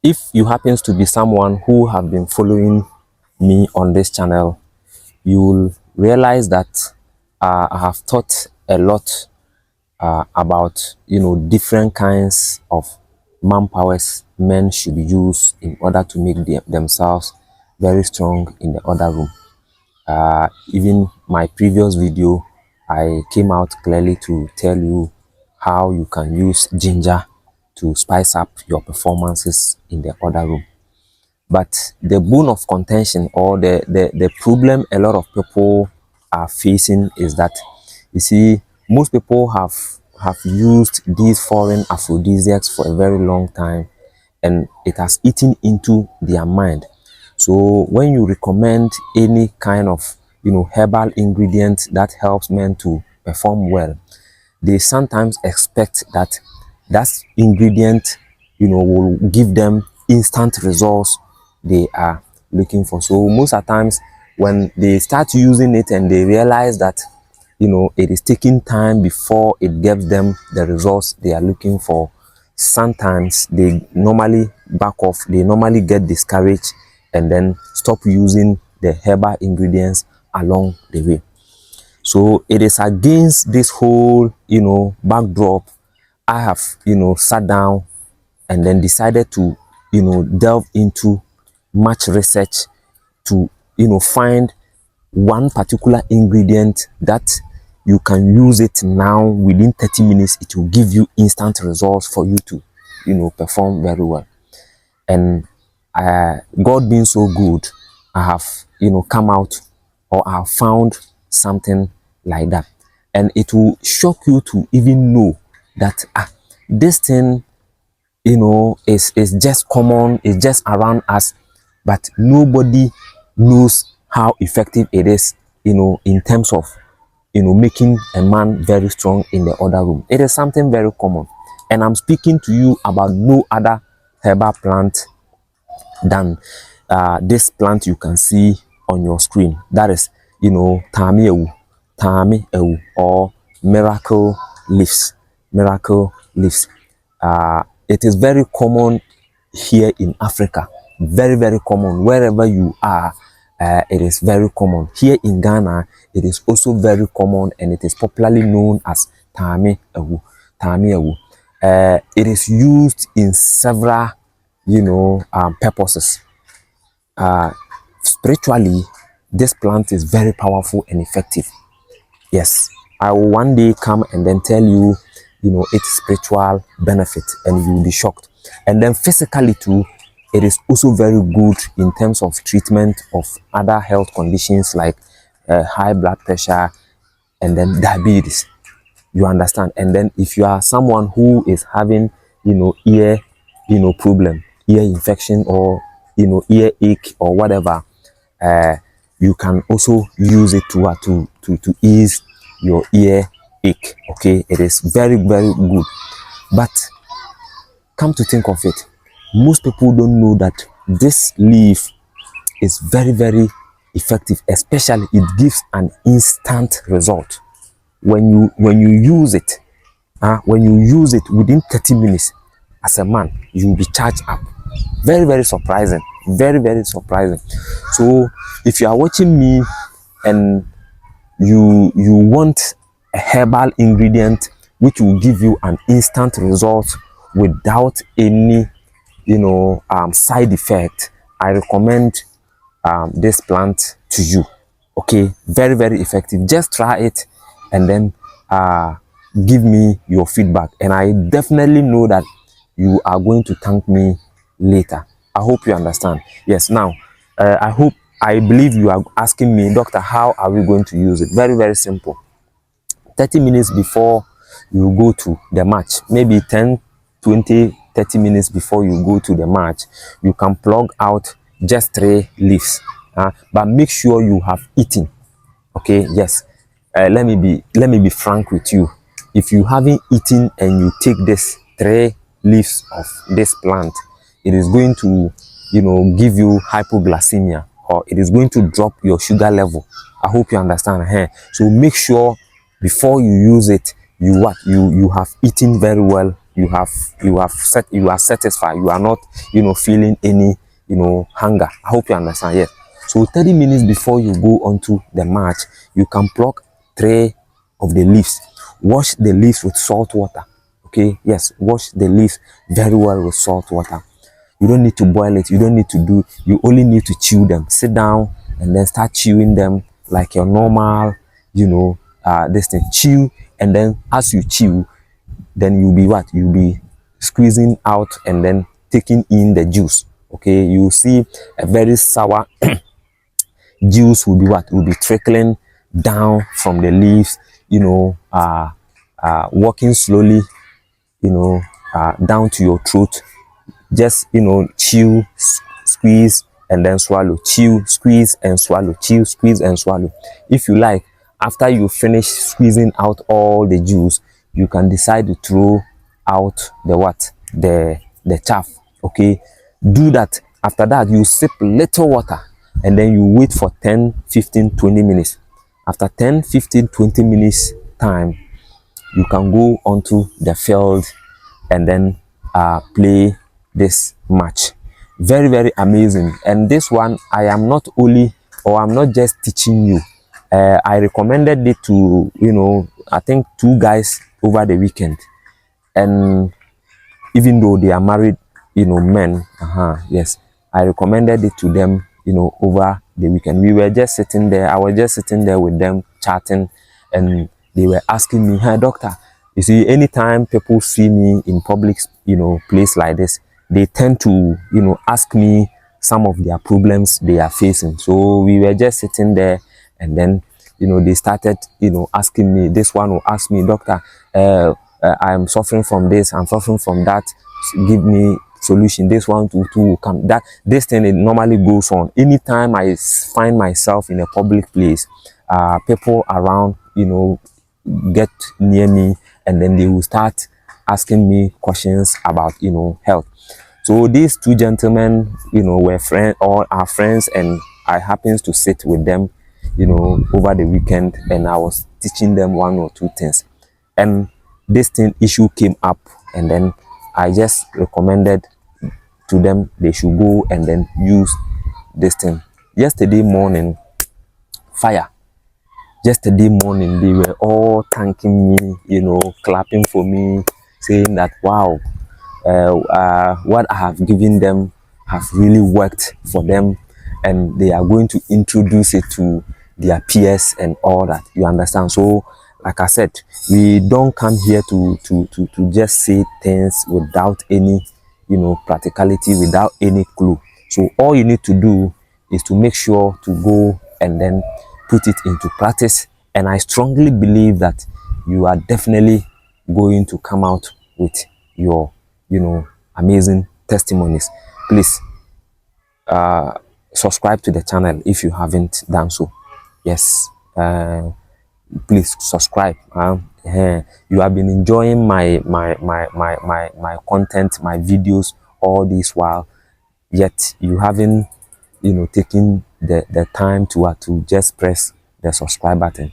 If you happens to be someone who have been following me on this channel, you will realize that I have taught a lot about different kinds of manpowers men should use in order to make themselves very strong in the other room. Even my previous video, I came out clearly to tell you how you can use ginger to spice up your performances in the other room. But the bone of contention, or the problem a lot of people are facing, is that, you see, most people have used these foreign aphrodisiacs for a very long time, and it has eaten into their mind. So when you recommend any kind of herbal ingredient that helps men to perform well, they sometimes expect that that ingredient will give them instant results they are looking for. So most of the times when they start using it and they realize that it is taking time before it gives them the results they are looking for, sometimes they normally back off, they normally get discouraged and then stop using the herbal ingredients along the way. So it is against this whole backdrop I have sat down and then decided to delve into much research to find one particular ingredient that you can use it now. Within 30 minutes it will give you instant results for you to perform very well. And God being so good, I have come out, or I have found something like that, and it will shock you to even know that this thing is just common, it's just around us, but nobody knows how effective it is in terms of making a man very strong in the other room. It is something very common, and I'm speaking to you about no other herbal plant than this plant you can see on your screen. That is 𝐷𝐒𝐿, or miracle leaves. It is very common here in Africa, very common. Wherever you are, it is very common. Here in Ghana, it is also very common, and it is popularly known as 𝐷𝐒𝐿. It is used in several purposes. Spiritually, this plant is very powerful and effective. Yes, I will one day come and then tell you its spiritual benefit, and you will be shocked. And then physically too, it is also very good in terms of treatment of other health conditions like high blood pressure and then diabetes. You understand? And then if you are someone who is having ear problem, ear infection, or ear ache or whatever, you can also use it to ease your ear ache. Okay, it is very good. But come to think of it, most people don't know that this leaf is very effective. Especially, it gives an instant result when you use it. When you use it within 30 minutes, as a man, you will be charged up. Very surprising, very surprising. So if you are watching me and you want a herbal ingredient which will give you an instant result without any side effect, I recommend this plant to you. Okay, very effective. Just try it and then give me your feedback, and I definitely know that you are going to thank me later. I hope you understand. Yes, now I believe you are asking me, doctor, how are we going to use it? Very simple. 30 minutes before you go to the match, maybe 10, 20, 30 minutes before you go to the match, you can plug out just 3 leaves, but make sure you have eaten. Okay, yes. Let me be frank with you. If you haven't eaten and you take this 3 leaves of this plant, it is going to give you hypoglycemia, or it is going to drop your sugar level. I hope you understand. So make sure before you use it, you have eaten very well, you are satisfied, you are not feeling any hunger. I hope you understand. Yes. So 30 minutes before you go onto the match, you can pluck 3 of the leaves. Wash the leaves with salt water. Okay, yes, wash the leaves very well with salt water. You don't need to boil it, you don't need to do, you only need to chew them. Sit down and then start chewing them like your normal this thing. Chew, and then as you chew, then you'll be what? You'll be squeezing out and then taking in the juice. Okay, you see a very sour juice will be what? Will be trickling down from the leaves, walking slowly, down to your throat. Just chew, squeeze, and then swallow. Chew, squeeze, and swallow. Chew, squeeze, and swallow. If you like, after you finish squeezing out all the juice, you can decide to throw out the what? The chaff. Okay, do that. After that, you sip little water, and then you wait for 10, 15, 20 minutes. After 10, 15, 20 minutes time, you can go onto the field and then play this match. Very, very amazing. And this one, I am not only, or I'm not just teaching you. I recommended it to I think 2 guys over the weekend, and even though they are married men, yes, I recommended it to them over the weekend. We were just sitting there, I was just sitting there with them chatting, and they were asking me, "Hey doctor, you see, anytime people see me in public place like this, they tend to ask me some of their problems they are facing." So we were just sitting there, and then they started asking me. This one will ask me, "Doctor, I'm suffering from this, I'm suffering from that, give me solution." This one to will come. That this thing, it normally goes on anytime I find myself in a public place. People around get near me, and then they will start asking me questions about health. So these 2 gentlemen were friends, all our friends, and I happens to sit with them over the weekend, and I was teaching them 1 or 2 things, and this thing issue came up, and then I just recommended to them they should go and then use this thing. Yesterday morning, fire. Yesterday morning, they were all thanking me, clapping for me, saying that wow, what I have given them have really worked for them, and they are going to introduce it to their peers and all that. You understand? So like I said, we don't come here to just say things without any practicality, without any clue. So all you need to do is to make sure to go and then put it into practice, and I strongly believe that you are definitely going to come out with your amazing testimonies. Please subscribe to the channel if you haven't done so. Yes, please subscribe. You have been enjoying my content, my videos all this while, yet you haven't taken the time to just press the subscribe button.